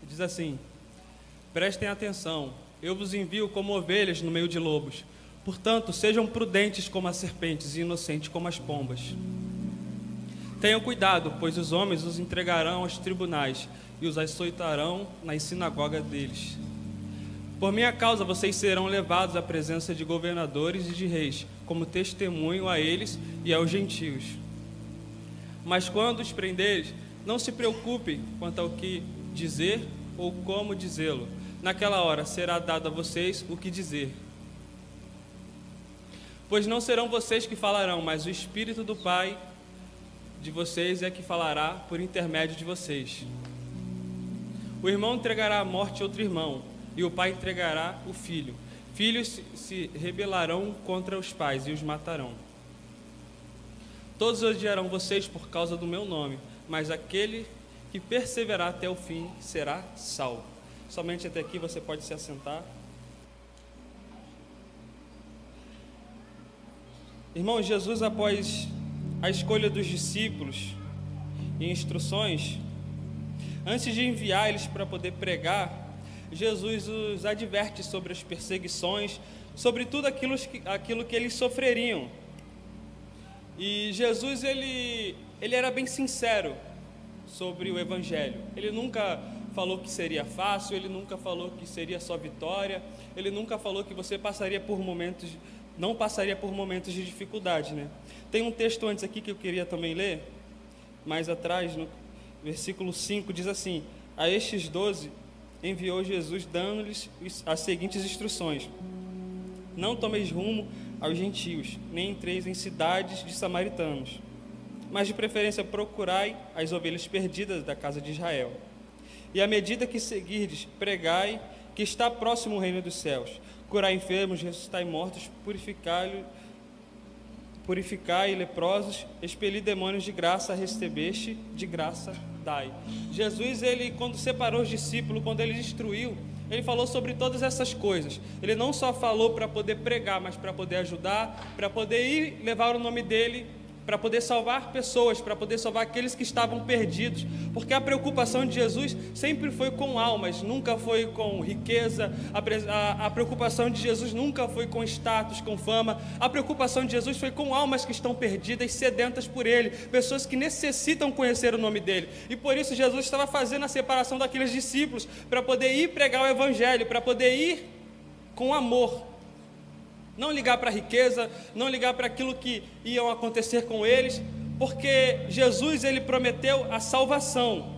Diz assim: prestem atenção, eu vos envio como ovelhas no meio de lobos. Portanto, sejam prudentes como as serpentes e inocentes como as pombas. Tenham cuidado, pois os homens os entregarão aos tribunais e os açoitarão nas sinagogas deles. Por minha causa, vocês serão levados à presença de governadores e de reis, como testemunho a eles e aos gentios. Mas quando os prenderes, não se preocupem quanto ao que dizer ou como dizê-lo. Naquela hora será dado a vocês o que dizer. Pois não serão vocês que falarão, mas o Espírito do Pai de vocês é que falará por intermédio de vocês. O irmão entregará à morte outro irmão, e o pai entregará o filho. Filhos se rebelarão contra os pais e os matarão. Todos odiarão vocês por causa do meu nome, mas aquele que perseverar até o fim será salvo. Somente até aqui você pode se assentar. Irmão, Jesus, após a escolha dos discípulos e instruções, antes de enviar eles para poder pregar, Jesus os adverte sobre as perseguições, sobre tudo aquilo que eles sofreriam. E Jesus, ele era bem sincero sobre o Evangelho. Ele nunca falou que seria fácil, ele nunca falou que seria só vitória, ele nunca falou que você não passaria por momentos de dificuldade, né? Tem um texto antes aqui que eu queria também ler, mais atrás, no versículo 5, diz assim: a estes 12 enviou Jesus, dando-lhes as seguintes instruções: não tomeis rumo aos gentios, nem entreis em cidades de samaritanos, mas de preferência procurai as ovelhas perdidas da casa de Israel. E à medida que seguirdes, pregai que está próximo o reino dos céus. Curai enfermos, ressuscitai mortos, purificai leprosos, expeli demônios, de graça recebeste, de graça dai. Jesus, ele, quando separou os discípulos, quando ele instruiu, ele falou sobre todas essas coisas. Ele não só falou para poder pregar, mas para poder ajudar, para poder ir levar o nome dele, para poder salvar pessoas, para poder salvar aqueles que estavam perdidos, porque a preocupação de Jesus sempre foi com almas, nunca foi com riqueza. A preocupação de Jesus nunca foi com status, com fama. A preocupação de Jesus foi com almas que estão perdidas, sedentas por Ele, pessoas que necessitam conhecer o nome dele. E por isso Jesus estava fazendo a separação daqueles discípulos, para poder ir pregar o Evangelho, para poder ir com amor. Não ligar para a riqueza, não ligar para aquilo que ia acontecer com eles, porque Jesus, ele prometeu a salvação.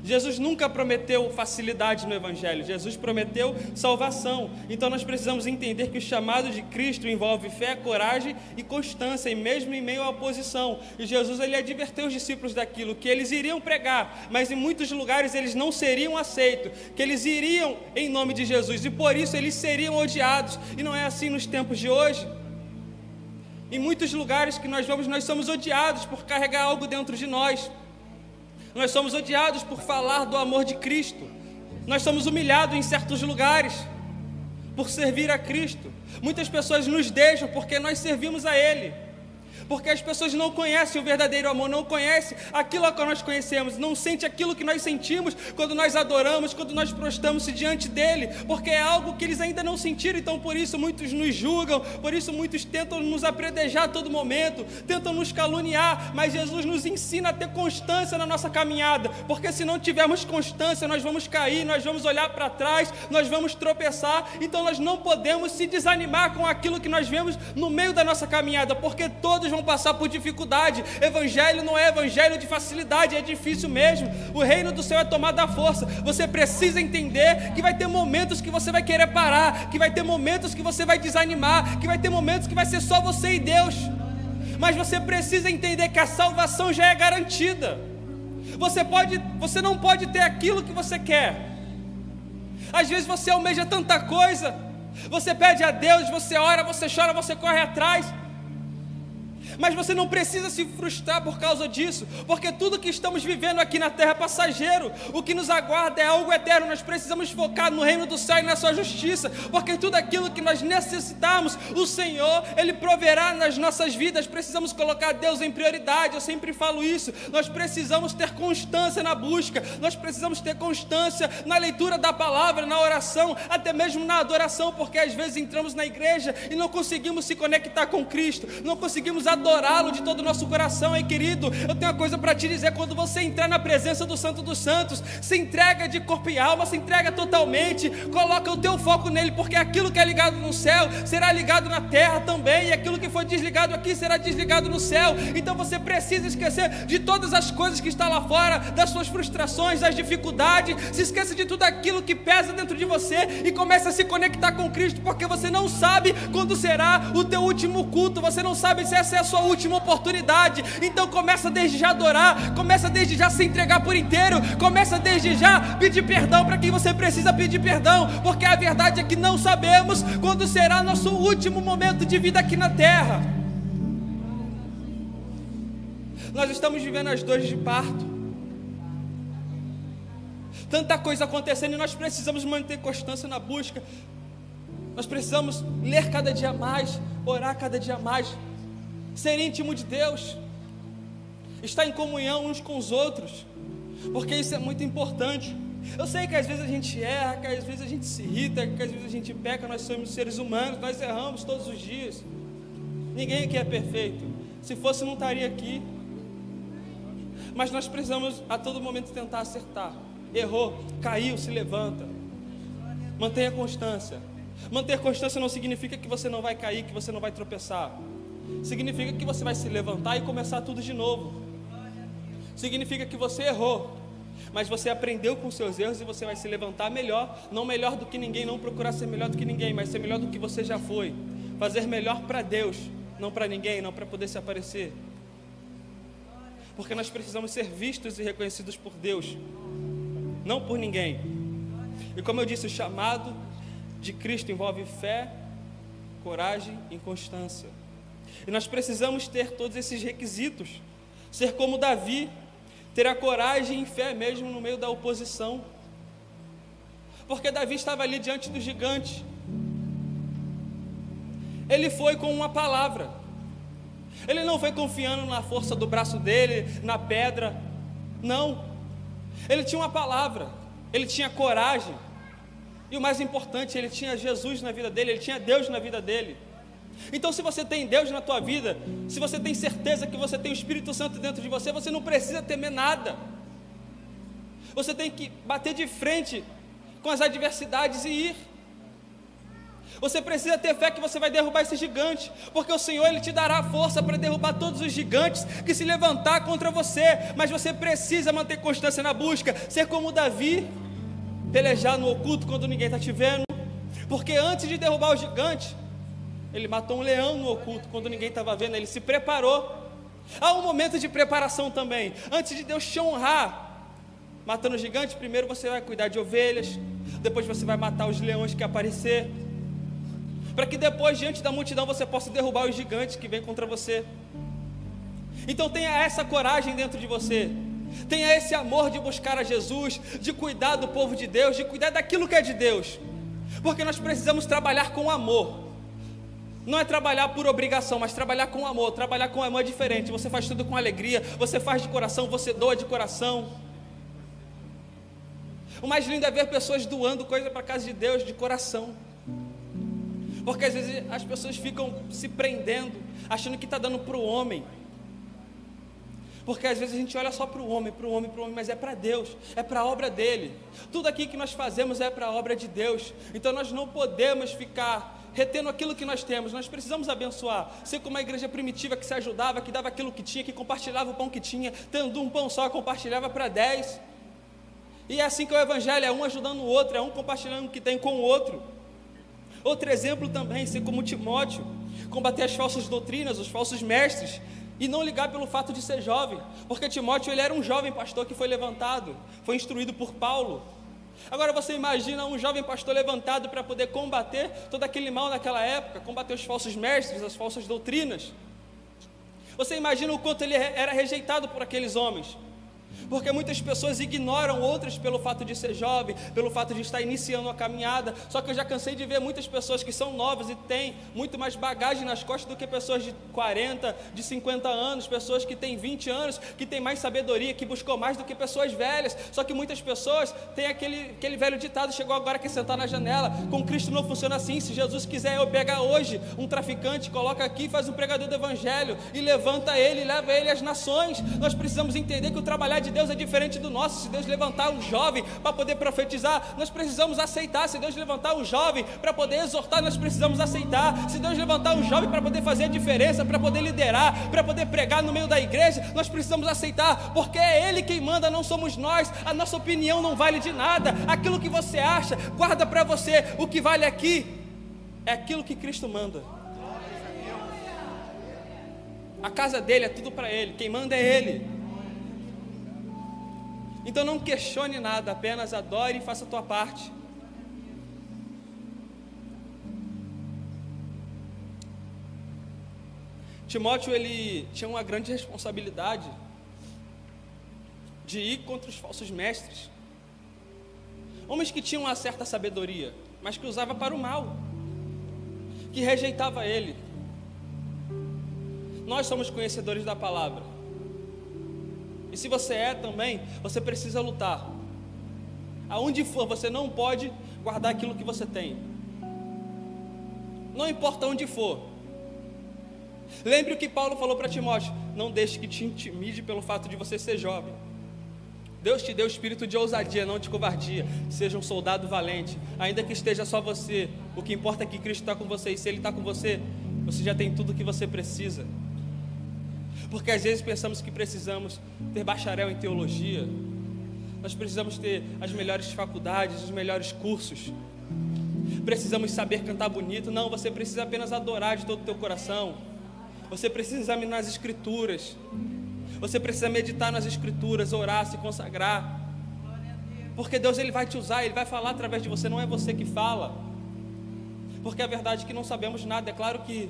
Jesus nunca prometeu facilidade no Evangelho, Jesus prometeu salvação. Então nós precisamos entender que o chamado de Cristo envolve fé, coragem e constância, e mesmo em meio à oposição. E Jesus, ele adverteu os discípulos daquilo, que eles iriam pregar, mas em muitos lugares eles não seriam aceitos, que eles iriam em nome de Jesus, e por isso eles seriam odiados. E não é assim nos tempos de hoje. Em muitos lugares que nós vamos, nós somos odiados por carregar algo dentro de nós. Nós somos odiados por falar do amor de Cristo. Nós somos humilhados em certos lugares por servir a Cristo. Muitas pessoas nos deixam porque nós servimos a Ele. Porque as pessoas não conhecem o verdadeiro amor, não conhecem aquilo que nós conhecemos, não sentem aquilo que nós sentimos quando nós adoramos, quando nós prostramos diante dEle, porque é algo que eles ainda não sentiram. Então por isso muitos nos julgam, por isso muitos tentam nos apredejar a todo momento, tentam nos caluniar, mas Jesus nos ensina a ter constância na nossa caminhada, porque se não tivermos constância, nós vamos cair, nós vamos olhar para trás, nós vamos tropeçar. Então nós não podemos se desanimar com aquilo que nós vemos no meio da nossa caminhada, porque todos vão passar por dificuldade. Evangelho não é evangelho de facilidade, é difícil mesmo. O reino do céu é tomado à força. Você precisa entender que vai ter momentos que você vai querer parar, que vai ter momentos que você vai desanimar, que vai ter momentos que vai ser só você e Deus, mas você precisa entender que a salvação já é garantida. Você não pode ter aquilo que você quer. Às vezes você almeja tanta coisa, você pede a Deus, você ora, você chora, você corre atrás. Mas você não precisa se frustrar por causa disso, porque tudo que estamos vivendo aqui na terra é passageiro. O que nos aguarda é algo eterno. Nós precisamos focar no reino do céu e na sua justiça, porque tudo aquilo que nós necessitamos, o Senhor, Ele proverá nas nossas vidas. Precisamos colocar Deus em prioridade. Eu sempre falo isso. Nós precisamos ter constância na busca, nós precisamos ter constância na leitura da palavra, na oração, até mesmo na adoração, porque às vezes entramos na igreja e não conseguimos se conectar com Cristo, não conseguimos adorá-lo de todo o nosso coração. Ei, querido, eu tenho uma coisa para te dizer: quando você entrar na presença do Santo dos Santos, se entrega de corpo e alma, se entrega totalmente, coloca o teu foco nele, porque aquilo que é ligado no céu será ligado na terra também, e aquilo que foi desligado aqui será desligado no céu. Então você precisa esquecer de todas as coisas que estão lá fora, das suas frustrações, das dificuldades. Se esqueça de tudo aquilo que pesa dentro de você e comece a se conectar com Cristo, porque você não sabe quando será o teu último culto, você não sabe se essa é a sua última oportunidade. Então começa desde já a adorar, começa desde já a se entregar por inteiro, começa desde já a pedir perdão para quem você precisa pedir perdão, porque a verdade é que não sabemos quando será nosso último momento de vida aqui na terra. Nós estamos vivendo as dores de parto, tanta coisa acontecendo, e nós precisamos manter constância na busca. Nós precisamos ler cada dia mais, orar cada dia mais, ser íntimo de Deus, estar em comunhão uns com os outros, porque isso é muito importante. Eu sei que às vezes a gente erra, que às vezes a gente se irrita, que às vezes a gente peca. Nós somos seres humanos, nós erramos todos os dias. Ninguém aqui é perfeito. Se fosse, não estaria aqui. Mas nós precisamos a todo momento tentar acertar. Errou, caiu, se levanta. Mantenha constância. Manter constância não significa que você não vai cair, que você não vai tropeçar. Significa que você vai se levantar e começar tudo de novo. Significa que você errou, mas você aprendeu com seus erros e você vai se levantar melhor. Não melhor do que ninguém, não procurar ser melhor do que ninguém, mas ser melhor do que você já foi. Fazer melhor para Deus, não para ninguém, não para poder se aparecer. Porque nós precisamos ser vistos e reconhecidos por Deus, não por ninguém. E como eu disse, o chamado de Cristo envolve fé, coragem e constância. E nós precisamos ter todos esses requisitos. Ser como Davi, ter a coragem e fé mesmo no meio da oposição. Porque Davi estava ali diante do gigante. Ele foi com uma palavra. Ele não foi confiando na força do braço dele, na pedra. Não. Ele tinha uma palavra. Ele tinha coragem. E o mais importante, ele tinha Jesus na vida dele, ele tinha Deus na vida dele. Então, se você tem Deus na tua vida, se você tem certeza que você tem o Espírito Santo dentro de você, você não precisa temer nada. Você tem que bater de frente com as adversidades e ir. Você precisa ter fé que você vai derrubar esse gigante, porque o Senhor, Ele te dará força para derrubar todos os gigantes que se levantar contra você. Mas você precisa manter constância na busca, ser como Davi, pelejar no oculto quando ninguém está te vendo, porque antes de derrubar o gigante, ele matou um leão no oculto, quando ninguém estava vendo. Ele se preparou. Há um momento de preparação também. Antes de Deus te honrar matando o gigante, primeiro você vai cuidar de ovelhas, depois você vai matar os leões que aparecer, para que depois, diante da multidão, você possa derrubar os gigantes que vêm contra você. Então tenha essa coragem dentro de você, tenha esse amor de buscar a Jesus, de cuidar do povo de Deus, de cuidar daquilo que é de Deus, porque nós precisamos trabalhar com amor. Não é trabalhar por obrigação, mas trabalhar com amor. Trabalhar com amor é diferente. Você faz tudo com alegria, você faz de coração, você doa de coração. O mais lindo é ver pessoas doando coisa para a casa de Deus de coração. Porque às vezes as pessoas ficam se prendendo, achando que está dando para o homem. Porque às vezes a gente olha só para o homem, mas é para Deus, é para a obra dele. Tudo aqui que nós fazemos é para a obra de Deus. Então nós não podemos ficar retendo aquilo que nós temos. Nós precisamos abençoar, ser como a igreja primitiva que se ajudava, que dava aquilo que tinha, que compartilhava o pão que tinha, tendo um pão só, compartilhava para 10. E é assim que é o evangelho, é um ajudando o outro, é um compartilhando o que tem com o outro. Outro exemplo também, ser como Timóteo, combater as falsas doutrinas, os falsos mestres, e não ligar pelo fato de ser jovem, porque Timóteo, ele era um jovem pastor que foi levantado, foi instruído por Paulo. Agora você imagina um jovem pastor levantado para poder combater todo aquele mal naquela época, combater os falsos mestres, as falsas doutrinas. Você imagina o quanto ele era rejeitado por aqueles homens. Porque muitas pessoas ignoram outras pelo fato de ser jovem, pelo fato de estar iniciando a caminhada. Só que eu já cansei de ver muitas pessoas que são novas e têm muito mais bagagem nas costas do que pessoas de 40, de 50 anos, pessoas que têm 20 anos, que têm mais sabedoria, que buscam mais do que pessoas velhas. Só que muitas pessoas têm aquele velho ditado: chegou agora que sentar na janela. Com Cristo não funciona assim. Se Jesus quiser, eu pegar hoje um traficante, coloca aqui, faz um pregador do evangelho e levanta ele, leva ele às nações. Nós precisamos entender que o trabalhar de Deus é diferente do nosso. Se Deus levantar um jovem para poder profetizar, nós precisamos aceitar. Se Deus levantar um jovem para poder exortar, nós precisamos aceitar. Se Deus levantar um jovem para poder fazer a diferença, para poder liderar, para poder pregar no meio da igreja, nós precisamos aceitar, porque é Ele quem manda, não somos nós. A nossa opinião não vale de nada. Aquilo que você acha, guarda para você. O que vale aqui é aquilo que Cristo manda. A casa dele é tudo para Ele, quem manda é Ele. Então não questione nada, apenas adore e faça a tua parte. Timóteo, ele tinha uma grande responsabilidade de ir contra os falsos mestres, homens que tinham uma certa sabedoria, mas que usava para o mal, que rejeitava ele. Nós somos conhecedores da palavra. E se você é também, você precisa lutar. Aonde for, você não pode guardar aquilo que você tem. Não importa onde for. Lembre o que Paulo falou para Timóteo: não deixe que te intimide pelo fato de você ser jovem. Deus te deu espírito de ousadia, não de covardia. Seja um soldado valente, ainda que esteja só você. O que importa é que Cristo está com você. E se Ele está com você, você já tem tudo o que você precisa. Porque às vezes pensamos que precisamos ter bacharel em teologia, nós precisamos ter as melhores faculdades, os melhores cursos, precisamos saber cantar bonito. Não, você precisa apenas adorar de todo o teu coração. Você precisa examinar as escrituras, você precisa meditar nas escrituras, orar, se consagrar, porque Deus, Ele vai te usar, Ele vai falar através de você, não é você que fala. Porque a verdade é que não sabemos nada. É claro que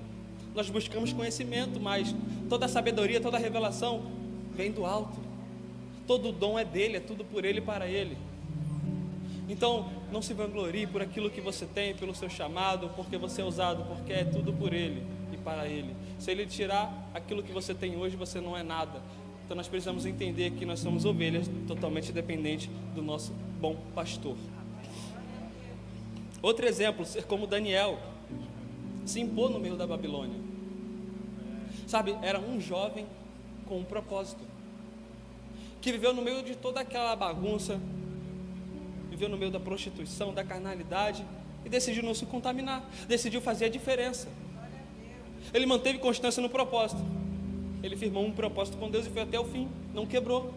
nós buscamos conhecimento, mas toda a sabedoria, toda a revelação vem do alto. Todo o dom é dele, é tudo por ele e para ele. Então, não se vanglorie por aquilo que você tem, pelo seu chamado, porque você é usado, porque é tudo por ele e para ele. Se ele tirar aquilo que você tem hoje, você não é nada. Então nós precisamos entender que nós somos ovelhas totalmente dependentes do nosso bom pastor. Outro exemplo, ser como Daniel, se impor no meio da Babilônia. Sabe, era um jovem com um propósito, que viveu no meio de toda aquela bagunça, viveu no meio da prostituição, da carnalidade, e decidiu não se contaminar, decidiu fazer a diferença. Ele manteve constância no propósito, ele firmou um propósito com Deus e foi até o fim, não quebrou.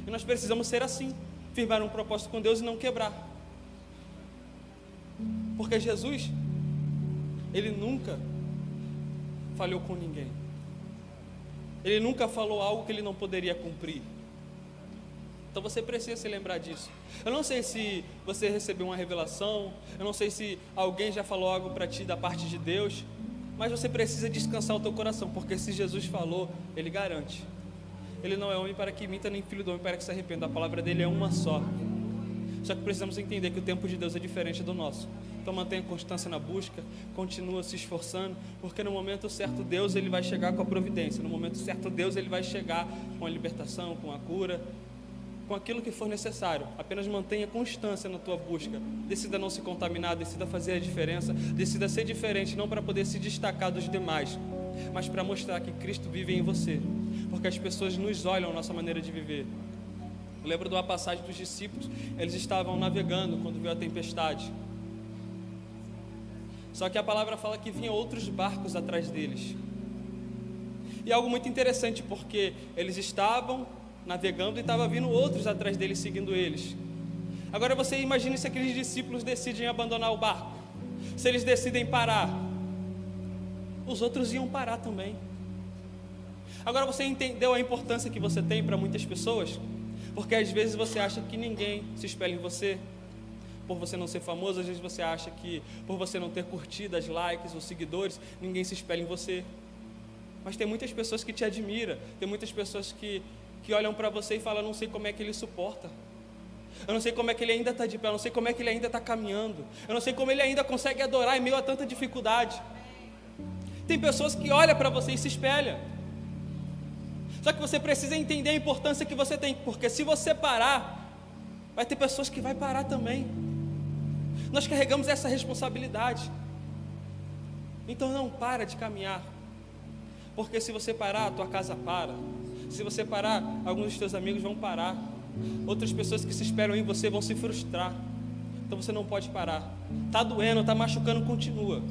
E nós precisamos ser assim, firmar um propósito com Deus e não quebrar. Porque Jesus, Ele nunca falhou com ninguém. Ele nunca falou algo que Ele não poderia cumprir. Então você precisa se lembrar disso. Eu não sei se você recebeu uma revelação, eu não sei se alguém já falou algo para ti da parte de Deus, mas você precisa descansar o teu coração, porque se Jesus falou, Ele garante. Ele não é homem para que minta, nem filho do homem para que se arrependa. A palavra dele é uma só. Só que precisamos entender que o tempo de Deus é diferente do nosso. Então mantenha constância na busca, continua se esforçando, porque no momento certo Deus, Ele vai chegar com a providência. No momento certo Deus, Ele vai chegar com a libertação, com a cura, com aquilo que for necessário. Apenas mantenha constância na tua busca. Decida não se contaminar, decida fazer a diferença, decida ser diferente, não para poder se destacar dos demais, mas para mostrar que Cristo vive em você, porque as pessoas nos olham a nossa maneira de viver. Eu lembro de uma passagem dos discípulos, eles estavam navegando quando veio a tempestade, só que a palavra fala que vinham outros barcos atrás deles, e algo muito interessante, porque eles estavam navegando e estava vindo outros atrás deles, seguindo eles. Agora você imagine se aqueles discípulos decidem abandonar o barco, se eles decidem parar, os outros iam parar também. Agora você entendeu a importância que você tem para muitas pessoas? Porque às vezes você acha que ninguém se espelha em você, por você não ser famoso. Às vezes você acha que por você não ter curtidas, likes ou seguidores, ninguém se espelha em você. Mas tem muitas pessoas que te admiram, tem muitas pessoas que olham para você e falam: eu não sei como é que ele suporta, eu não sei como é que ele ainda está de pé, eu não sei como é que ele ainda está caminhando, eu não sei como ele ainda consegue adorar em meio a tanta dificuldade. Tem pessoas que olham para você e se espelham. Só que você precisa entender a importância que você tem, porque se você parar, vai ter pessoas que vai parar também. Nós carregamos essa responsabilidade. Então não para de caminhar, porque se você parar, a tua casa para. Se você parar, alguns dos teus amigos vão parar. Outras pessoas que se esperam em você vão se frustrar. Então você não pode parar. Está doendo, está machucando, continua.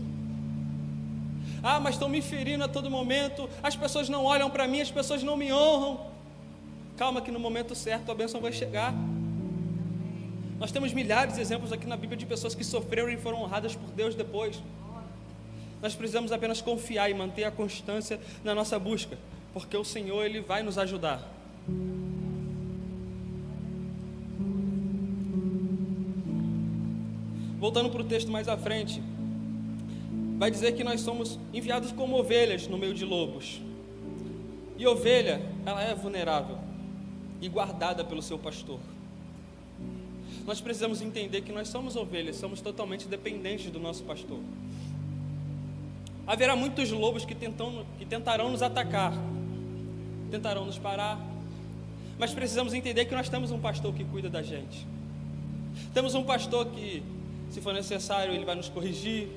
Ah, mas estão me ferindo a todo momento, as pessoas não olham para mim, as pessoas não me honram. Calma que no momento certo a bênção vai chegar. Nós temos milhares de exemplos aqui na Bíblia de pessoas que sofreram e foram honradas por Deus depois. Nós precisamos apenas confiar e manter a constância na nossa busca, porque o Senhor, Ele vai nos ajudar. Voltando para o texto mais à frente, vai dizer que nós somos enviados como ovelhas no meio de lobos. E ovelha, ela é vulnerável e guardada pelo seu pastor. Nós precisamos entender que nós somos ovelhas, somos totalmente dependentes do nosso pastor. Haverá muitos lobos que tentarão nos atacar, tentarão nos parar, mas precisamos entender que nós temos um pastor que cuida da gente. Temos um pastor que, se for necessário, ele vai nos corrigir.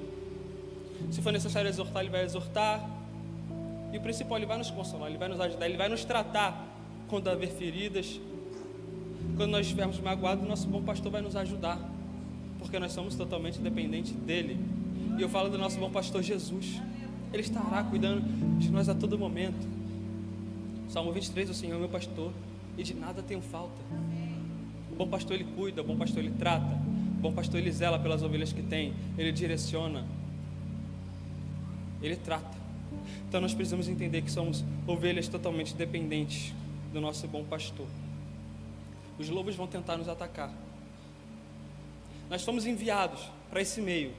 Se for necessário exortar, ele vai exortar. E o principal, ele vai nos consolar, ele vai nos ajudar, ele vai nos tratar quando haver feridas. Quando nós estivermos magoados, o nosso bom pastor vai nos ajudar, porque nós somos totalmente dependentes dele. E eu falo do nosso bom pastor Jesus. Ele estará cuidando de nós a todo momento. Salmo 23, o Senhor é meu pastor e de nada tenho falta. O bom pastor, ele cuida, o bom pastor, ele trata, o bom pastor, ele zela pelas ovelhas que tem, ele direciona, ele trata. Então nós precisamos entender que somos ovelhas totalmente dependentes do nosso bom pastor. Os lobos vão tentar nos atacar. Nós fomos enviados para esse meio,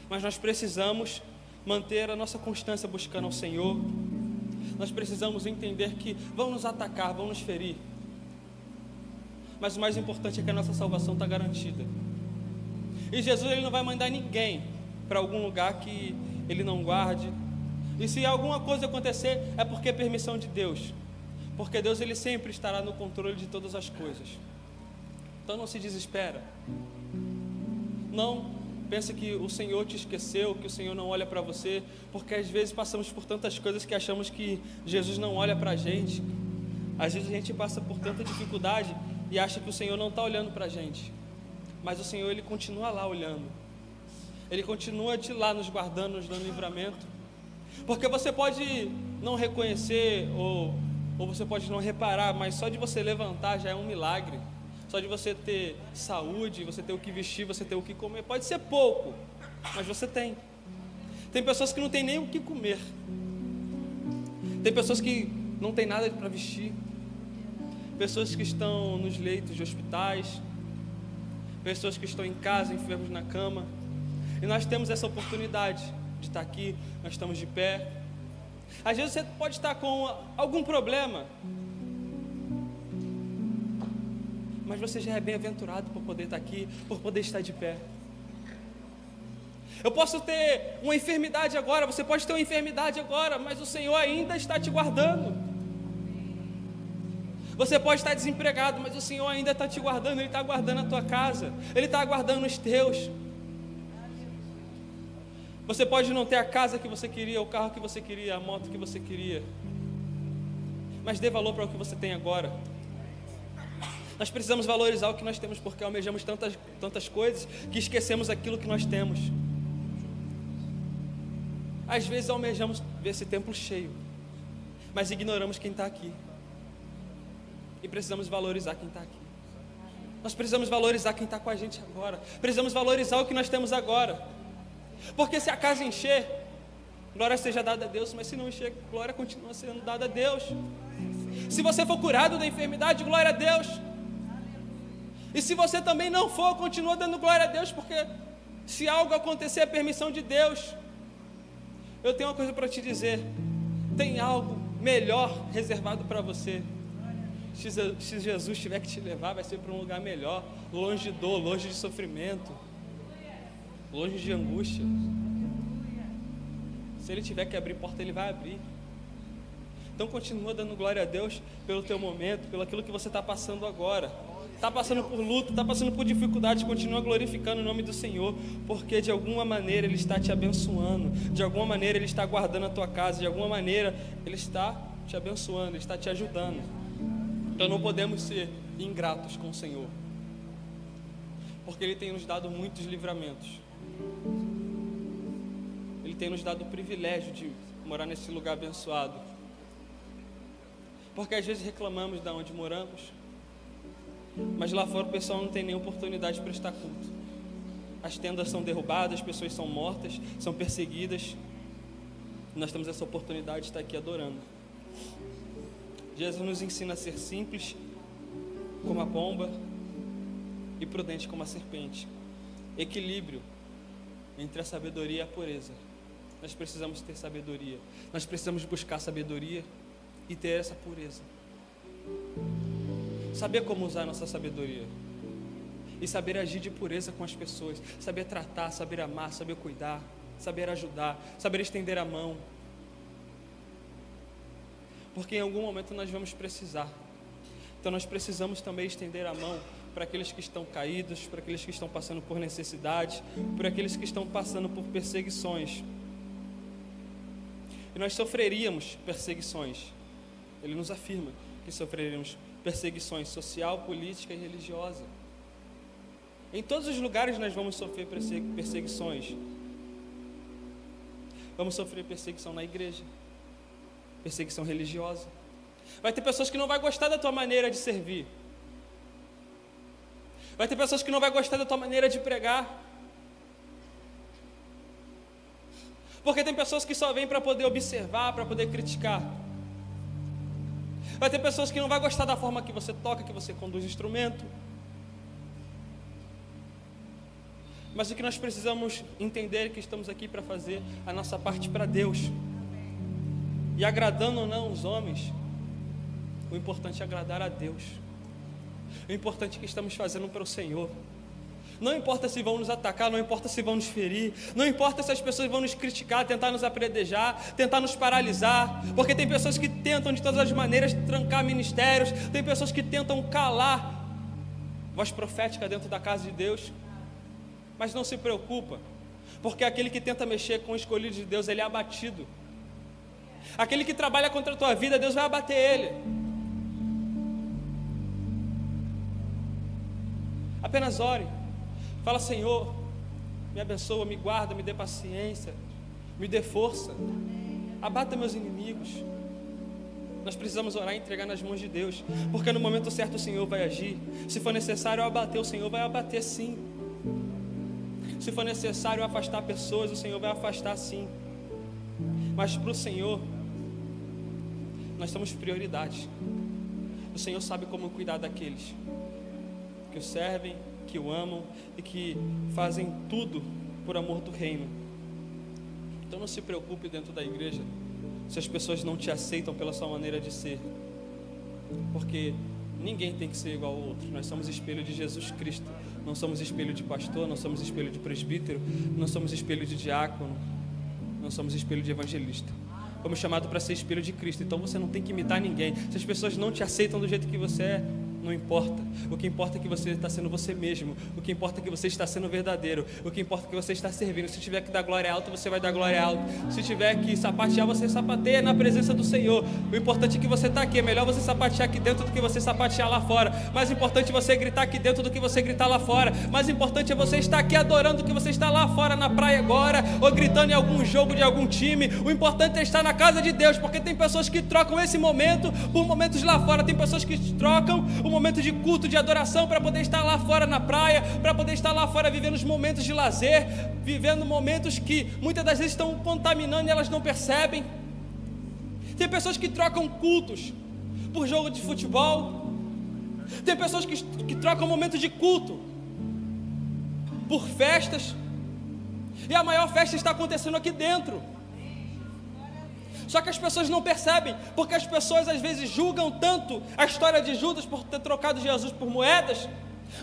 mas nós precisamos manter a nossa constância buscando ao Senhor. Nós precisamos entender que vão nos atacar, vão nos ferir, mas o mais importante é que a nossa salvação está garantida. E Jesus, ele não vai mandar ninguém para algum lugar que ele não guarde. E se alguma coisa acontecer, é porque é permissão de Deus, porque Deus, ele sempre estará no controle de todas as coisas. Então não se desespera, não pensa que o Senhor te esqueceu, que o Senhor não olha para você, porque às vezes passamos por tantas coisas que achamos que Jesus não olha para a gente. Às vezes a gente passa por tanta dificuldade e acha que o Senhor não está olhando para a gente, mas o Senhor, ele continua lá olhando, ele continua de lá nos guardando, nos dando livramento. Porque você pode não reconhecer ou você pode não reparar, mas só de você levantar já é um milagre. Só de você ter saúde, você ter o que vestir, você ter o que comer, pode ser pouco, mas você tem. Tem pessoas que não tem nem o que comer, tem pessoas que não tem nada para vestir, pessoas que estão nos leitos de hospitais, pessoas que estão em casa, enfermos na cama, e nós temos essa oportunidade de estar aqui, nós estamos de pé. Às vezes você pode estar com algum problema, mas você já é bem-aventurado por poder estar aqui, por poder estar de pé. Eu posso ter uma enfermidade agora, você pode ter uma enfermidade agora, mas o Senhor ainda está te guardando. Você pode estar desempregado, mas o Senhor ainda está te guardando, Ele está guardando a tua casa, Ele está guardando os teus. Você pode não ter a casa que você queria, o carro que você queria, a moto que você queria, mas dê valor para o que você tem agora. Nós precisamos valorizar o que nós temos, porque almejamos tantas coisas que esquecemos aquilo que nós temos. Às vezes almejamos ver esse templo cheio, mas ignoramos quem está aqui. E precisamos valorizar quem está aqui. Nós precisamos valorizar quem está com a gente agora. Precisamos valorizar o que nós temos agora. Porque se a casa encher, glória seja dada a Deus, mas se não encher, glória continua sendo dada a Deus. Se você for curado da enfermidade, glória a Deus. E se você também não for, continua dando glória a Deus, porque se algo acontecer, é permissão de Deus. eu tenho uma coisa para te dizer: tem algo melhor reservado para você. Se Jesus tiver que te levar, vai ser para um lugar melhor, longe de dor, longe de sofrimento, longe de angústia. Se Ele tiver que abrir porta, Ele vai abrir. Então continua dando glória a Deus pelo teu momento, pelo aquilo que você está passando agora. Está passando por luta, está passando por dificuldades, continua glorificando o nome do Senhor, porque de alguma maneira Ele está te abençoando, de alguma maneira Ele está guardando a tua casa, de alguma maneira Ele está te abençoando, Ele está te ajudando. Então não podemos ser ingratos com o Senhor, porque Ele tem nos dado muitos livramentos. Ele tem nos dado o privilégio de morar nesse lugar abençoado. Porque às vezes reclamamos de onde moramos, mas lá fora o pessoal não tem nem oportunidade de prestar culto. As tendas são derrubadas, as pessoas são mortas, são perseguidas. Nós temos essa oportunidade de estar aqui adorando. Jesus nos ensina a ser simples como a pomba e prudente como a serpente. Equilíbrio entre a sabedoria e a pureza. Nós precisamos ter sabedoria. Nós precisamos buscar sabedoria e ter essa pureza. Saber como usar a nossa sabedoria e saber agir de pureza com as pessoas, saber tratar, saber amar, saber cuidar, saber ajudar, saber estender a mão, porque em algum momento nós vamos precisar. Então nós precisamos também estender a mão para aqueles que estão caídos, para aqueles que estão passando por necessidades, para aqueles que estão passando por perseguições. E nós sofreríamos perseguições. Ele nos afirma que sofreríamos perseguições social, política e religiosa. Em todos os lugares nós vamos sofrer perseguições. Vamos sofrer perseguição na igreja, perseguição religiosa. Vai ter pessoas que não vão gostar da tua maneira de servir. Vai ter pessoas que não vão gostar da tua maneira de pregar. Porque tem pessoas que só vêm para poder observar, para poder criticar. Vai ter pessoas que não vão gostar da forma que você toca, que você conduz o instrumento. Mas o que nós precisamos entender é que estamos aqui para fazer a nossa parte para Deus. E agradando ou não os homens, o importante é agradar a Deus. O importante é que estamos fazendo para o Senhor. Não importa se vão nos atacar, não importa se vão nos ferir, não importa se as pessoas vão nos criticar, tentar nos apredejar, tentar nos paralisar, porque tem pessoas que tentam de todas as maneiras trancar ministérios, tem pessoas que tentam calar voz profética dentro da casa de Deus. Mas não se preocupa, porque aquele que tenta mexer com o escolhido de Deus, ele é abatido. Aquele que trabalha contra a tua vida, Deus vai abater ele. Apenas ore. Fala: Senhor, me abençoa, me guarda, me dê paciência, me dê força, abata meus inimigos. Nós precisamos orar e entregar nas mãos de Deus, porque no momento certo o Senhor vai agir. Se for necessário abater, o Senhor vai abater sim. Se for necessário afastar pessoas, o Senhor vai afastar sim. Mas para o Senhor, nós somos prioridade. O Senhor sabe como cuidar daqueles que o servem, que o amam e que fazem tudo por amor do reino. Então não se preocupe dentro da igreja se as pessoas não te aceitam pela sua maneira de ser, porque ninguém tem que ser igual ao outro. Nós somos espelho de Jesus Cristo. Não somos espelho de pastor, não somos espelho de presbítero, não somos espelho de diácono, não somos espelho de evangelista. Fomos chamados para ser espelho de Cristo. Então você não tem que imitar ninguém. Se as pessoas não te aceitam do jeito que você é, não importa. O que importa é que você está sendo você mesmo. O que importa é que você está sendo verdadeiro. O que importa é que você está servindo. Se tiver que dar glória alta, você vai dar glória alta. Se tiver que sapatear, você sapateia na presença do Senhor. O importante é que você está aqui. É melhor você sapatear aqui dentro do que você sapatear lá fora. Mais importante é você gritar aqui dentro do que você gritar lá fora. Mais importante é você estar aqui adorando do que você está lá fora na praia agora, ou gritando em algum jogo de algum time. O importante é estar na casa de Deus, porque tem pessoas que trocam esse momento por momentos lá fora. Tem pessoas que trocam o momento de culto, de adoração, para poder estar lá fora na praia, para poder estar lá fora vivendo os momentos de lazer, vivendo momentos que muitas das vezes estão contaminando e elas não percebem. Tem pessoas que trocam cultos por jogo de futebol. Tem pessoas que trocam momentos de culto por festas, e a maior festa está acontecendo aqui dentro. Só que as pessoas não percebem, porque as pessoas às vezes julgam tanto a história de Judas por ter trocado Jesus por moedas,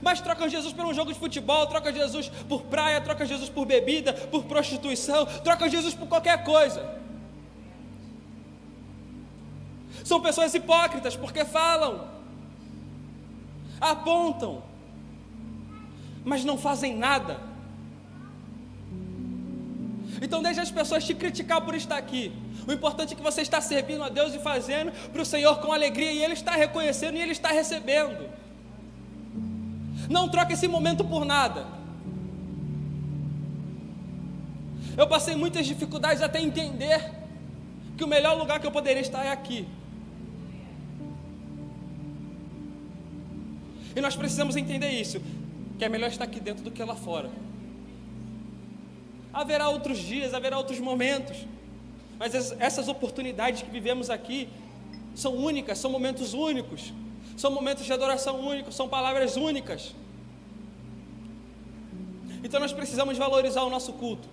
mas trocam Jesus por um jogo de futebol, trocam Jesus por praia, trocam Jesus por bebida, por prostituição, trocam Jesus por qualquer coisa. São pessoas hipócritas, porque falam, apontam, mas não fazem nada. Então deixa as pessoas te criticar por estar aqui. O importante é que você está servindo a Deus e fazendo para o Senhor com alegria, e Ele está reconhecendo e Ele está recebendo. Não troque esse momento por nada. Eu passei muitas dificuldades até entender que o melhor lugar que eu poderia estar é aqui. E nós precisamos entender isso, que é melhor estar aqui dentro do que lá fora. Haverá outros dias, haverá outros momentos, mas essas oportunidades que vivemos aqui são únicas, são momentos únicos, são momentos de adoração únicos, são palavras únicas. Então nós precisamos valorizar o nosso culto.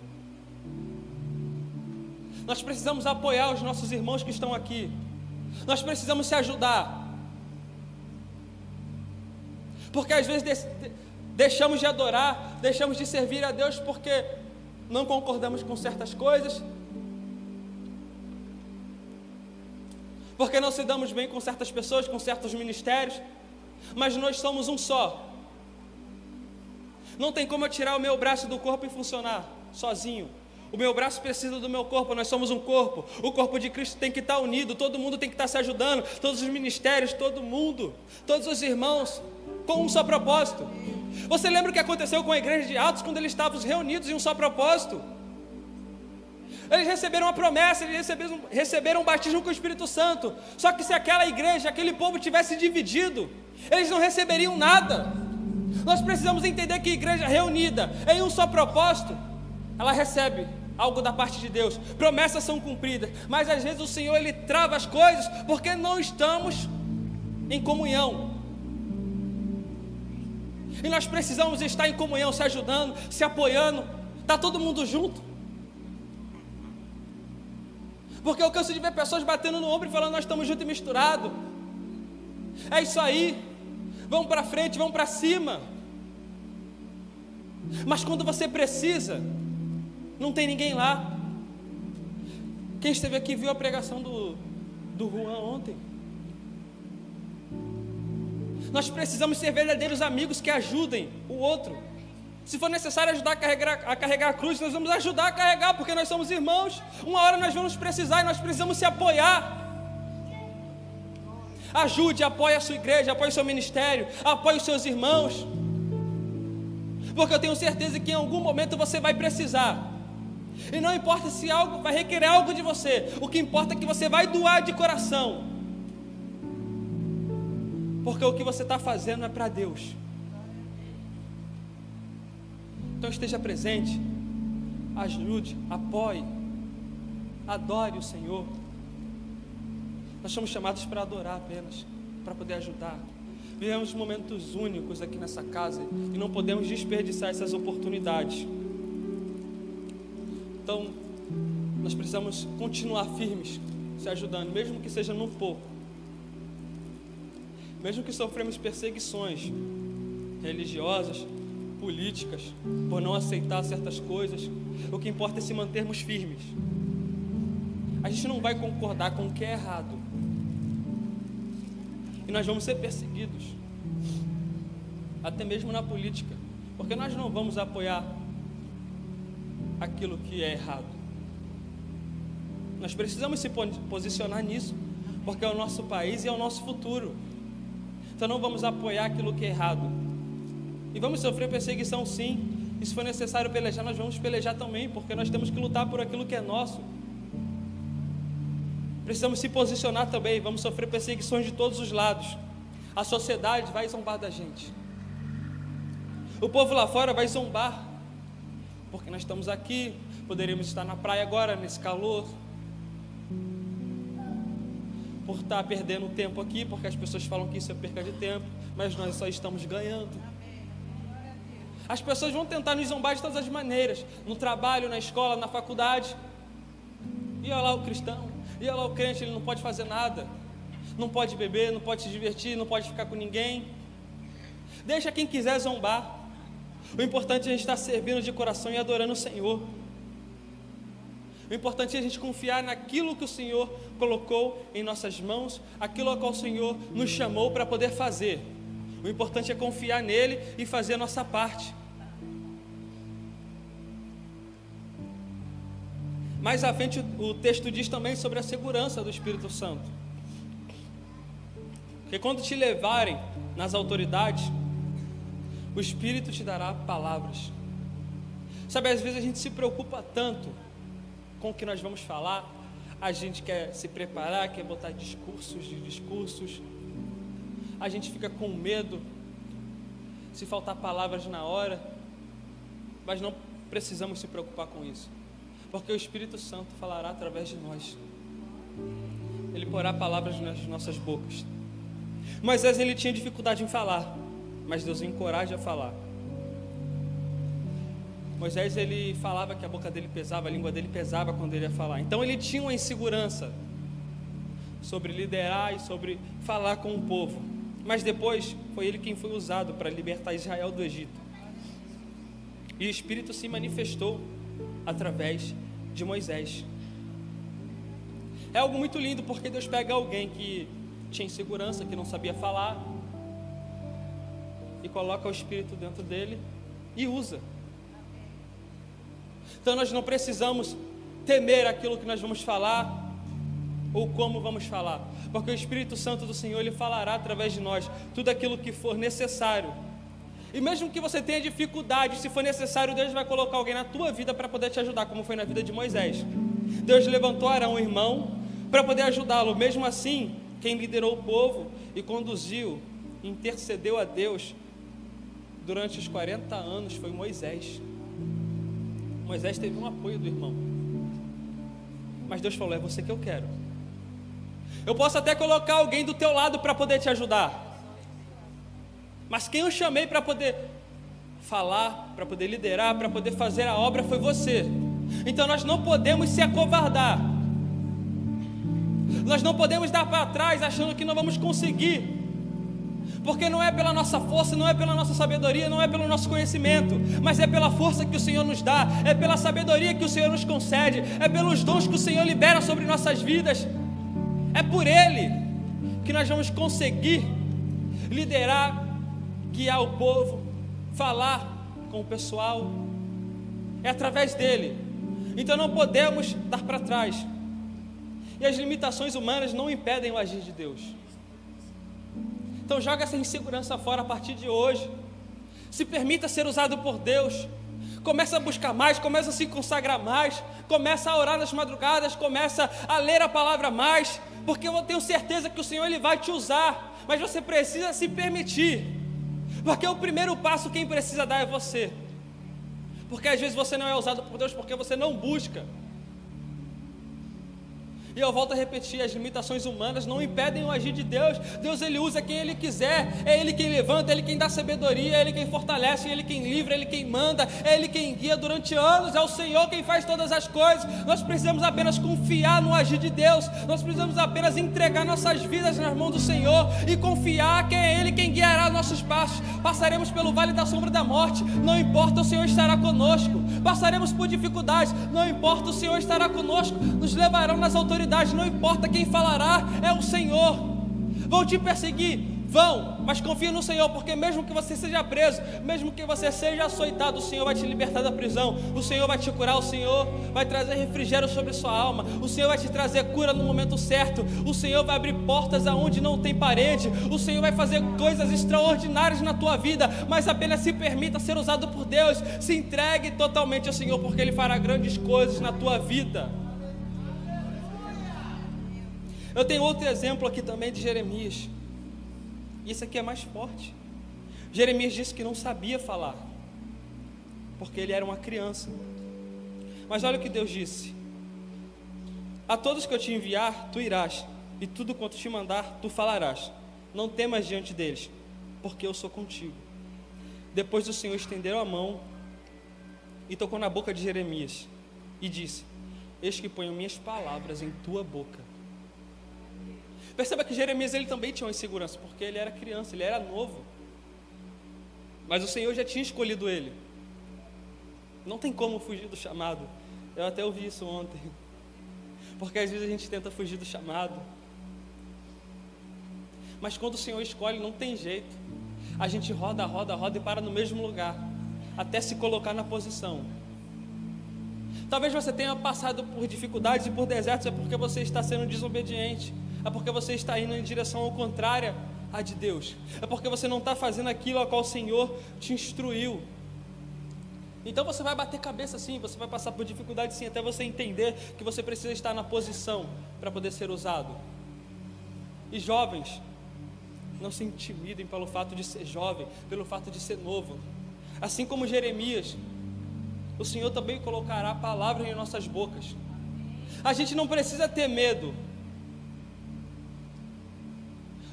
Nós precisamos apoiar os nossos irmãos que estão aqui. Nós precisamos se ajudar. Porque às vezes deixamos de adorar, deixamos de servir a Deus porque não concordamos com certas coisas, porque não se damos bem com certas pessoas, com certos ministérios, mas nós somos um só. Não tem como eu tirar o meu braço do corpo e funcionar sozinho. O meu braço precisa do meu corpo, nós somos um corpo. O corpo de Cristo tem que estar unido, todo mundo tem que estar se ajudando, todos os ministérios, todo mundo, todos os irmãos, com um só propósito. Você lembra o que aconteceu com a igreja de Atos, quando eles estavam reunidos em um só propósito? Eles receberam a promessa, eles receberam um batismo com o Espírito Santo. Só que se aquela igreja, aquele povo tivesse dividido, eles não receberiam nada. Nós precisamos entender que a igreja reunida em um só propósito, ela recebe algo da parte de Deus, promessas são cumpridas, mas às vezes o Senhor Ele trava as coisas porque não estamos em comunhão. E nós precisamos estar em comunhão, se ajudando, se apoiando, está todo mundo junto. Porque eu canso de ver pessoas batendo no ombro e falando, nós estamos juntos e misturados. É isso aí, vamos para frente, vamos para cima. Mas quando você precisa, não tem ninguém lá. Quem esteve aqui viu a pregação do Juan ontem. Nós precisamos ser verdadeiros amigos que ajudem o outro. Se for necessário ajudar a carregar a cruz, nós vamos ajudar a carregar, porque nós somos irmãos. Uma hora nós vamos precisar e nós precisamos se apoiar. Ajude, apoie a sua igreja, apoie o seu ministério, apoie os seus irmãos, porque eu tenho certeza que em algum momento você vai precisar. E não importa se algo vai requerer algo de você, o que importa é que você vai doar de coração, porque o que você está fazendo é para Deus. Então esteja presente, ajude, apoie, adore o Senhor. Nós somos chamados para adorar apenas, para poder ajudar. Vivemos momentos únicos aqui nessa casa e não podemos desperdiçar essas oportunidades. Então, nós precisamos continuar firmes, se ajudando, mesmo que seja num pouco. Mesmo que sofremos perseguições religiosas, políticas, por não aceitar certas coisas, o que importa é se mantermos firmes. A gente não vai concordar com o que é errado, e nós vamos ser perseguidos, até mesmo na política, porque nós não vamos apoiar aquilo que é errado. Nós precisamos se posicionar nisso, porque é o nosso país e é o nosso futuro. Então não vamos apoiar aquilo que é errado, e vamos sofrer perseguição sim, e se for necessário pelejar, nós vamos pelejar também, porque nós temos que lutar por aquilo que é nosso. Precisamos se posicionar também, vamos sofrer perseguições de todos os lados. A sociedade vai zombar da gente, o povo lá fora vai zombar, porque nós estamos aqui, poderíamos estar na praia agora, nesse calor, por estar perdendo tempo aqui, porque as pessoas falam que isso é perca de tempo, mas nós só estamos ganhando. As pessoas vão tentar nos zombar de todas as maneiras, no trabalho, na escola, na faculdade. E olha lá o cristão, E olha lá, o crente, ele não pode fazer nada, não pode beber, não pode se divertir, não pode ficar com ninguém. Deixa quem quiser zombar. O importante é a gente estar servindo de coração e adorando o Senhor. O importante é a gente confiar naquilo que o Senhor colocou em nossas mãos, aquilo a qual o Senhor nos chamou para poder fazer. O importante é confiar nele e fazer a nossa parte. Mais à frente o texto diz também sobre a segurança do Espírito Santo. Porque quando te levarem nas autoridades, o Espírito te dará palavras. Sabe, às vezes a gente se preocupa tanto com o que nós vamos falar, a gente quer se preparar, quer botar discursos, a gente fica com medo se faltar palavras na hora, mas não precisamos se preocupar com isso, porque o Espírito Santo falará através de nós, ele porá palavras nas nossas bocas. Moisés, ele tinha dificuldade em falar, mas Deus o encoraja a falar. Moisés, ele falava que a boca dele pesava, a língua dele pesava quando ele ia falar. Então ele tinha uma insegurança sobre liderar e sobre falar com o povo. Mas depois foi ele quem foi usado para libertar Israel do Egito. E o Espírito se manifestou através de Moisés. É algo muito lindo, porque Deus pega alguém que tinha insegurança, que não sabia falar, e coloca o Espírito dentro dele e usa. Então nós não precisamos temer aquilo que nós vamos falar ou como vamos falar, porque o Espírito Santo do Senhor, ele falará através de nós tudo aquilo que for necessário. E mesmo que você tenha dificuldade, se for necessário, Deus vai colocar alguém na tua vida para poder te ajudar, como foi na vida de Moisés. Deus levantou Arão, o irmão, para poder ajudá-lo. Mesmo assim, quem liderou o povo e conduziu, intercedeu a Deus durante os 40 anos foi Moisés. Moisés teve um apoio do irmão, mas Deus falou: é você que eu quero. Eu posso até colocar alguém do teu lado para poder te ajudar, mas quem eu chamei para poder falar, para poder liderar, para poder fazer a obra foi você. Então nós não podemos se acovardar, nós não podemos dar para trás achando que não vamos conseguir, porque não é pela nossa força, não é pela nossa sabedoria, não é pelo nosso conhecimento, mas é pela força que o Senhor nos dá, é pela sabedoria que o Senhor nos concede, é pelos dons que o Senhor libera sobre nossas vidas. É por Ele que nós vamos conseguir liderar, guiar o povo, falar com o pessoal. É através dele. Então não podemos dar para trás. E as limitações humanas não impedem o agir de Deus. Então joga essa insegurança fora a partir de hoje. Se permita ser usado por Deus. Começa a buscar mais, começa a se consagrar mais, começa a orar nas madrugadas, começa a ler a palavra mais, porque eu tenho certeza que o Senhor, ele vai te usar, mas você precisa se permitir, porque o primeiro passo quem precisa dar é você, porque às vezes você não é usado por Deus porque você não busca. E eu volto a repetir, as limitações humanas não impedem o agir de Deus. Deus, ele usa quem ele quiser, é ele quem levanta, é ele quem dá sabedoria, é ele quem fortalece, é ele quem livra, é ele quem manda, é ele quem guia durante anos, é o Senhor quem faz todas as coisas. Nós precisamos apenas confiar no agir de Deus, nós precisamos apenas entregar nossas vidas nas mãos do Senhor e confiar que é ele quem guiará nossos passos. Passaremos pelo vale da sombra da morte, não importa, o Senhor estará conosco. Passaremos por dificuldades, não importa, o Senhor estará conosco. Nos levarão nas autoridades, não importa quem falará, é o Senhor. Vão te perseguir? Vão, mas confia no Senhor, porque mesmo que você seja preso, mesmo que você seja açoitado, o Senhor vai te libertar da prisão, o Senhor vai te curar, o Senhor vai trazer refrigério sobre sua alma, o Senhor vai te trazer cura no momento certo, o Senhor vai abrir portas aonde não tem parede, o Senhor vai fazer coisas extraordinárias na tua vida, mas apenas se permita ser usado por Deus, se entregue totalmente ao Senhor, porque Ele fará grandes coisas na tua vida. Eu tenho outro exemplo aqui também de Jeremias. Isso aqui é mais forte. Jeremias disse que não sabia falar, porque ele era uma criança. Mas olha o que Deus disse: a todos que eu te enviar, tu irás, e tudo quanto te mandar, tu falarás. Não temas diante deles, porque eu sou contigo. Depois o Senhor estendeu a mão e tocou na boca de Jeremias e disse: eis que ponho minhas palavras em tua boca. Perceba que Jeremias, ele também tinha uma insegurança, porque ele era criança, ele era novo, mas o Senhor já tinha escolhido ele. Não tem como fugir do chamado. Eu até ouvi isso ontem, porque às vezes a gente tenta fugir do chamado, mas quando o Senhor escolhe, não tem jeito. A gente roda e para no mesmo lugar, até se colocar na posição. Talvez você tenha passado por dificuldades e por desertos, é porque você está sendo desobediente, é porque você está indo em direção ao contrária à de Deus, é porque você não está fazendo aquilo a qual o Senhor te instruiu. Então você vai bater cabeça sim, você vai passar por dificuldades sim, até você entender que você precisa estar na posição para poder ser usado. E jovens, não se intimidem pelo fato de ser jovem, pelo fato de ser novo. Assim como Jeremias, o Senhor também colocará palavras em nossas bocas. A gente não precisa ter medo,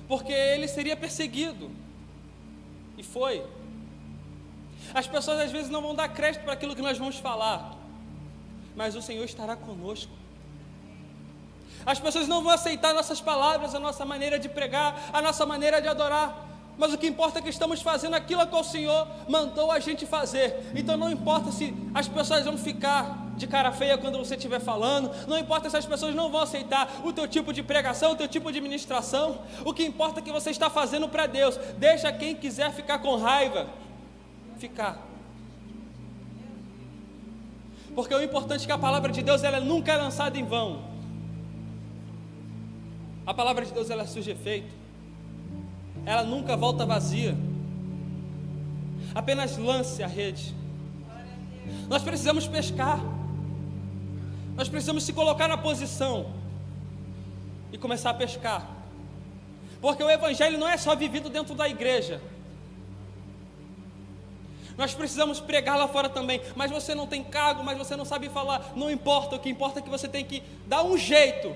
porque ele seria perseguido, e foi. As pessoas às vezes não vão dar crédito para aquilo que nós vamos falar, mas o Senhor estará conosco. As pessoas não vão aceitar nossas palavras, a nossa maneira de pregar, a nossa maneira de adorar, mas o que importa é que estamos fazendo aquilo que o Senhor mandou a gente fazer. Então não importa se as pessoas vão ficar de cara feia quando você estiver falando, não importa se as pessoas não vão aceitar o teu tipo de pregação, o teu tipo de ministração. O que importa é que você está fazendo para Deus. Deixa quem quiser ficar com raiva ficar, porque o importante é que a palavra de Deus, ela nunca é lançada em vão. A palavra de Deus, ela surge efeito, ela nunca volta vazia. Apenas lance a rede. Nós precisamos pescar, nós precisamos se colocar na posição e começar a pescar, porque o evangelho não é só vivido dentro da igreja. Nós precisamos pregar lá fora também, mas você não tem cargo, mas você não sabe falar, não importa, o que importa é que você tem que dar um jeito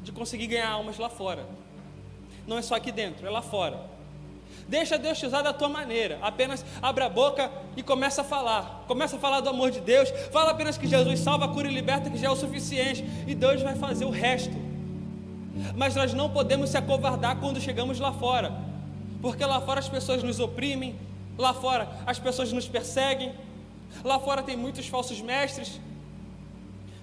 de conseguir ganhar almas lá fora. Não é só aqui dentro, é lá fora. Deixa Deus te usar da tua maneira, apenas abra a boca e começa a falar do amor de Deus, fala apenas que Jesus salva, cura e liberta, que já é o suficiente, e Deus vai fazer o resto. Mas nós não podemos se acovardar quando chegamos lá fora, porque lá fora as pessoas nos oprimem, lá fora as pessoas nos perseguem, lá fora tem muitos falsos mestres,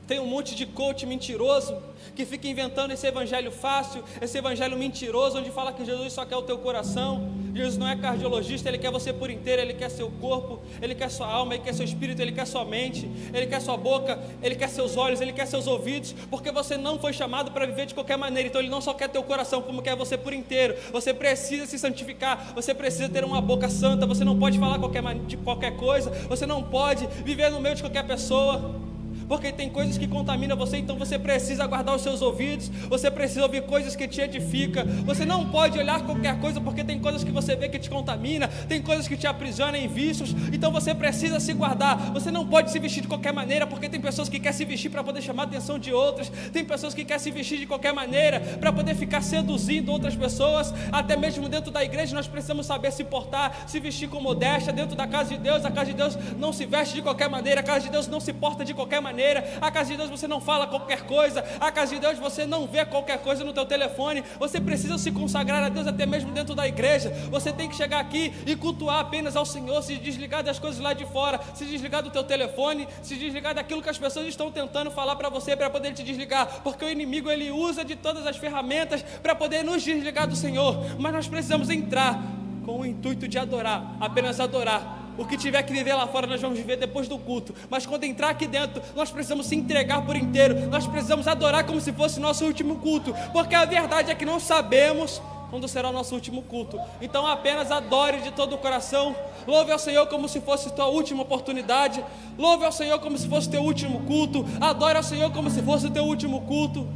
tem um monte de coach mentiroso que fica inventando esse evangelho fácil, esse evangelho mentiroso, onde fala que Jesus só quer o teu coração. Jesus não é cardiologista, Ele quer você por inteiro, Ele quer seu corpo, Ele quer sua alma, Ele quer seu espírito, Ele quer sua mente, Ele quer sua boca, Ele quer seus olhos, Ele quer seus ouvidos, porque você não foi chamado para viver de qualquer maneira. Então Ele não só quer teu coração, como quer você por inteiro. Você precisa se santificar, você precisa ter uma boca santa, você não pode falar de qualquer coisa, você não pode viver no meio de qualquer pessoa, porque tem coisas que contaminam você. Então você precisa guardar os seus ouvidos, você precisa ouvir coisas que te edificam. Você não pode olhar qualquer coisa, porque tem coisas que você vê que te contamina, tem coisas que te aprisionam em vícios. Então você precisa se guardar. Você não pode se vestir de qualquer maneira, porque tem pessoas que querem se vestir para poder chamar a atenção de outras, tem pessoas que querem se vestir de qualquer maneira para poder ficar seduzindo outras pessoas. Até mesmo dentro da igreja nós precisamos saber se portar, se vestir com modéstia. Dentro da casa de Deus, a casa de Deus não se veste de qualquer maneira, a casa de Deus não se porta de qualquer maneira. A casa de Deus você não fala qualquer coisa, a casa de Deus você não vê qualquer coisa no teu telefone. Você precisa se consagrar a Deus até mesmo dentro da igreja. Você tem que chegar aqui e cultuar apenas ao Senhor, se desligar das coisas lá de fora, se desligar do teu telefone, se desligar daquilo que as pessoas estão tentando falar para você, para poder te desligar, porque o inimigo ele usa de todas as ferramentas para poder nos desligar do Senhor. Mas nós precisamos entrar com o intuito de adorar, apenas adorar. O que tiver que viver lá fora nós vamos viver depois do culto, mas quando entrar aqui dentro nós precisamos se entregar por inteiro. Nós precisamos adorar como se fosse nosso último culto, porque a verdade é que não sabemos quando será o nosso último culto. Então apenas adore de todo o coração, louve ao Senhor como se fosse tua última oportunidade, louve ao Senhor como se fosse teu último culto, adore ao Senhor como se fosse o teu último culto.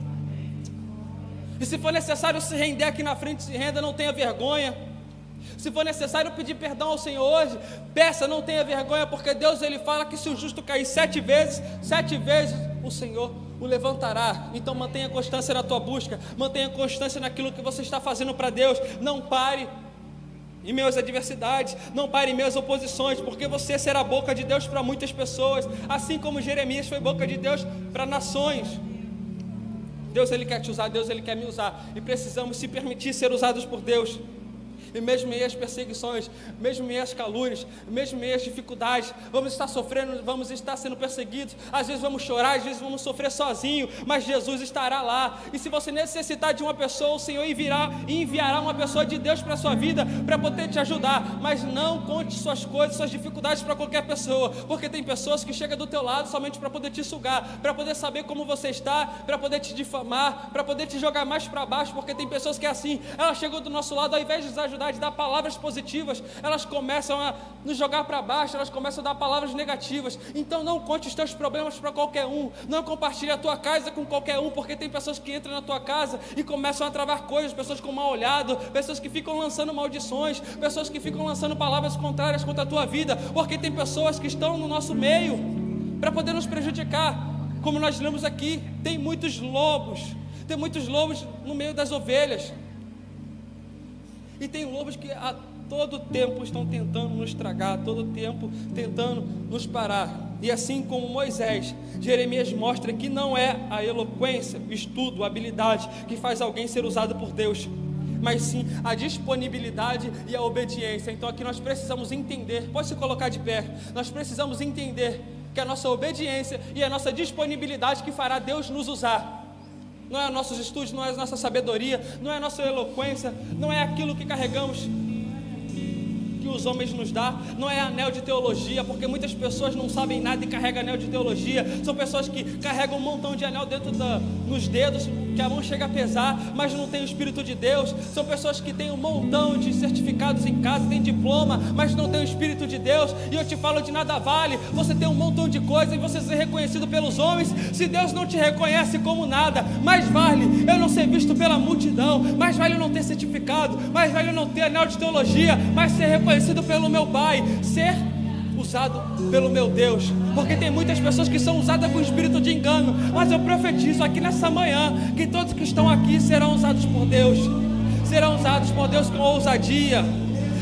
E se for necessário se render aqui na frente, se renda, não tenha vergonha. Se for necessário pedir perdão ao Senhor hoje, peça, não tenha vergonha, porque Deus ele fala que se o justo cair 7 vezes o Senhor o levantará. Então mantenha constância na tua busca, mantenha constância naquilo que você está fazendo para Deus. Não pare em meio às adversidades, não pare em meio às oposições, porque você será a boca de Deus para muitas pessoas, assim como Jeremias foi boca de Deus para nações. Deus, Ele quer te usar, Deus, Ele quer me usar, e precisamos se permitir ser usados por Deus. E mesmo em meio às perseguições, mesmo em meio às calúnias, mesmo em meio às dificuldades, vamos estar sofrendo, vamos estar sendo perseguidos, às vezes vamos chorar, às vezes vamos sofrer sozinho, mas Jesus estará lá. E se você necessitar de uma pessoa, o Senhor enviará uma pessoa de Deus para a sua vida, para poder te ajudar. Mas não conte suas coisas, suas dificuldades para qualquer pessoa, porque tem pessoas que chegam do teu lado somente para poder te sugar, para poder saber como você está, para poder te difamar, para poder te jogar mais para baixo, porque tem pessoas que é assim, elas chegam do nosso lado, ao invés de nos ajudar, de dar palavras positivas, elas começam a nos jogar para baixo, elas começam a dar palavras negativas. Então não conte os teus problemas para qualquer um, não compartilhe a tua casa com qualquer um, porque tem pessoas que entram na tua casa e começam a travar coisas, pessoas com mal olhado, pessoas que ficam lançando maldições, pessoas que ficam lançando palavras contrárias contra a tua vida, porque tem pessoas que estão no nosso meio para poder nos prejudicar. Como nós lemos aqui, tem muitos lobos no meio das ovelhas. E tem lobos que a todo tempo estão tentando nos tragar, a todo tempo tentando nos parar. E assim como Moisés, Jeremias mostra que não é a eloquência, o estudo, a habilidade que faz alguém ser usado por Deus, mas sim a disponibilidade e a obediência. Então aqui nós precisamos entender, pode se colocar de pé, nós precisamos entender que é a nossa obediência e a nossa disponibilidade que fará Deus nos usar. Não é nossos estudos, não é a nossa sabedoria, não é a nossa eloquência, não é aquilo que carregamos, que os homens nos dão, não é anel de teologia, porque muitas pessoas não sabem nada e carregam anel de teologia. São pessoas que carregam um montão de anel dentro nos dedos, que a mão chega a pesar, mas não tem o Espírito de Deus. São pessoas que têm um montão de certificados em casa, tem diploma, mas não tem o Espírito de Deus. E eu te falo, de nada vale você ter um montão de coisa e você ser reconhecido pelos homens, se Deus não te reconhece como nada. Mais vale eu não ser visto pela multidão, mais vale eu não ter certificado, mais vale eu não ter anel de teologia, mas ser reconhecido pelo meu Pai, ser usado pelo meu Deus, porque tem muitas pessoas que são usadas com espírito de engano, mas eu profetizo aqui nessa manhã, que todos que estão aqui serão usados por Deus, serão usados por Deus com ousadia,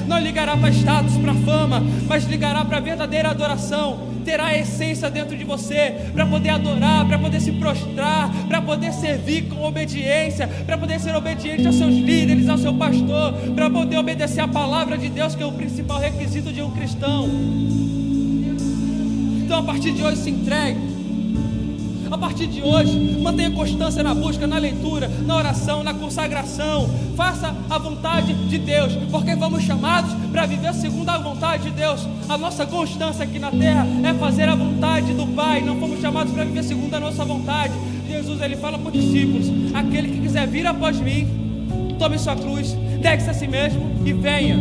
não ligará para status, para fama, mas ligará para a verdadeira adoração, terá a essência dentro de você, para poder adorar, para poder se prostrar, para poder servir com obediência, para poder ser obediente aos seus líderes, ao seu pastor, para poder obedecer a palavra de Deus, que é o principal requisito de um cristão. Então a partir de hoje se entregue. A partir de hoje, mantenha constância na busca, na leitura, na oração, na consagração. Faça a vontade de Deus, porque fomos chamados para viver segundo a vontade de Deus. A nossa constância aqui na terra é fazer a vontade do Pai. Não fomos chamados para viver segundo a nossa vontade. Jesus, Ele fala para os discípulos: aquele que quiser vir após mim, tome sua cruz, negue-se a si mesmo e venha.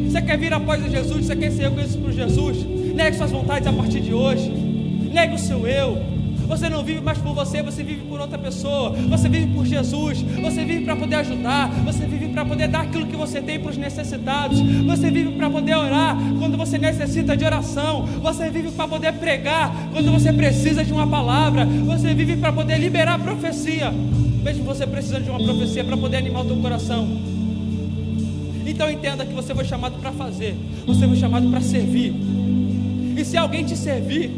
Você quer vir após Jesus? Você quer ser reconhecido por Jesus? Negue suas vontades a partir de hoje. Negue o seu eu. Você não vive mais por você, você vive por outra pessoa. Você vive por Jesus. Você vive para poder ajudar. Você vive para poder dar aquilo que você tem para os necessitados. Você vive para poder orar quando você necessita de oração. Você vive para poder pregar quando você precisa de uma palavra. Você vive para poder liberar a profecia, mesmo você precisando de uma profecia para poder animar o teu coração. Então entenda que você foi chamado para fazer. Você foi chamado para servir. E se alguém te servir,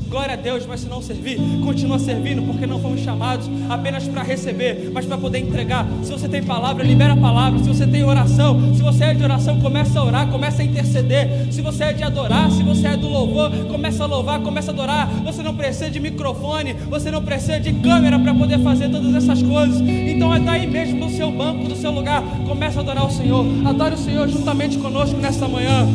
glória a Deus, mas se não servir, continua servindo, porque não fomos chamados apenas para receber, mas para poder entregar. Se você tem palavra, libera a palavra. Se você tem oração, se você é de oração, começa a orar, começa a interceder. Se você é de adorar, se você é do louvor, começa a louvar, começa a adorar. Você não precisa de microfone, você não precisa de câmera para poder fazer todas essas coisas. Então é daí mesmo, no seu banco, no seu lugar, começa a adorar o Senhor. Adore o Senhor juntamente conosco nesta manhã.